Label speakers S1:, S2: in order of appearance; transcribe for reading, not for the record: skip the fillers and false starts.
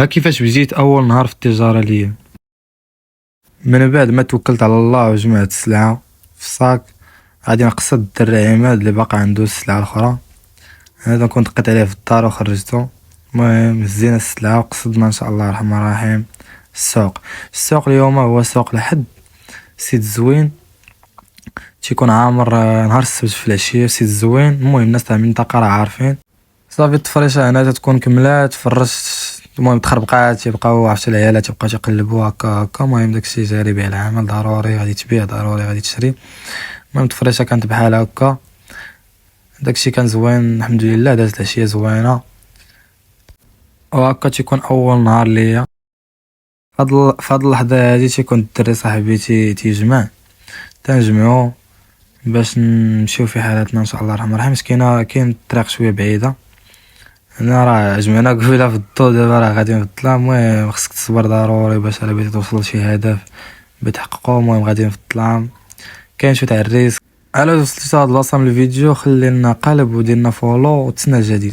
S1: ها كيفاش بديت اول نهار في التجاره ليا. من بعد ما توكلت على الله وجمعت السلعه في الصاك، غادي نقصد الدري عماد اللي باقي عنده السلعه الاخرى. هذا كنت قيت عليه في الدار وخرجته. المهم هزينا السلعه وقصدنا ان شاء الله الرحمن الرحيم السوق اليوم هو سوق لحد سيد زوين، تيكون عامر نهار السبت في العشيه. سيد زوين المهم الناس تاع المنطقه راه عارفين. صافي التفريشه هنا تكون كملات فرشت، المهم تخربقات تيبقاو عرفتي العيالات تيبقاو تيقلبوا هكا. المهم داكشي جاري به العمل، ضروري غادي تبيع ضروري غادي تشري. المهم التفريشه كانت بحال هكا، داكشي كان زوين الحمد لله. دازت العشيه زوينه وهكا تيكون اول نهار ليا. فهاد اللحظه هادي تيكون الدري صاحبي تيجمع، تنجمعو باش نمشيو في حالاتنا ان شاء الله الرحمن الرحيم. كاين الطريق شويه بعيده، انا راه جمعنا قبيله في الضو، دابا راه غاديين في الظلام. المهم خصك تصبر ضروري باش على بغيتي توصل لشي هدف بتحققه. المهم غاديين في الظلام، كاين شويه تاع الريسك. الا وصلتي لهاد البلاصه من الفيديو خلي لنا قلب ودير لنا فولو وتسنى الجديد.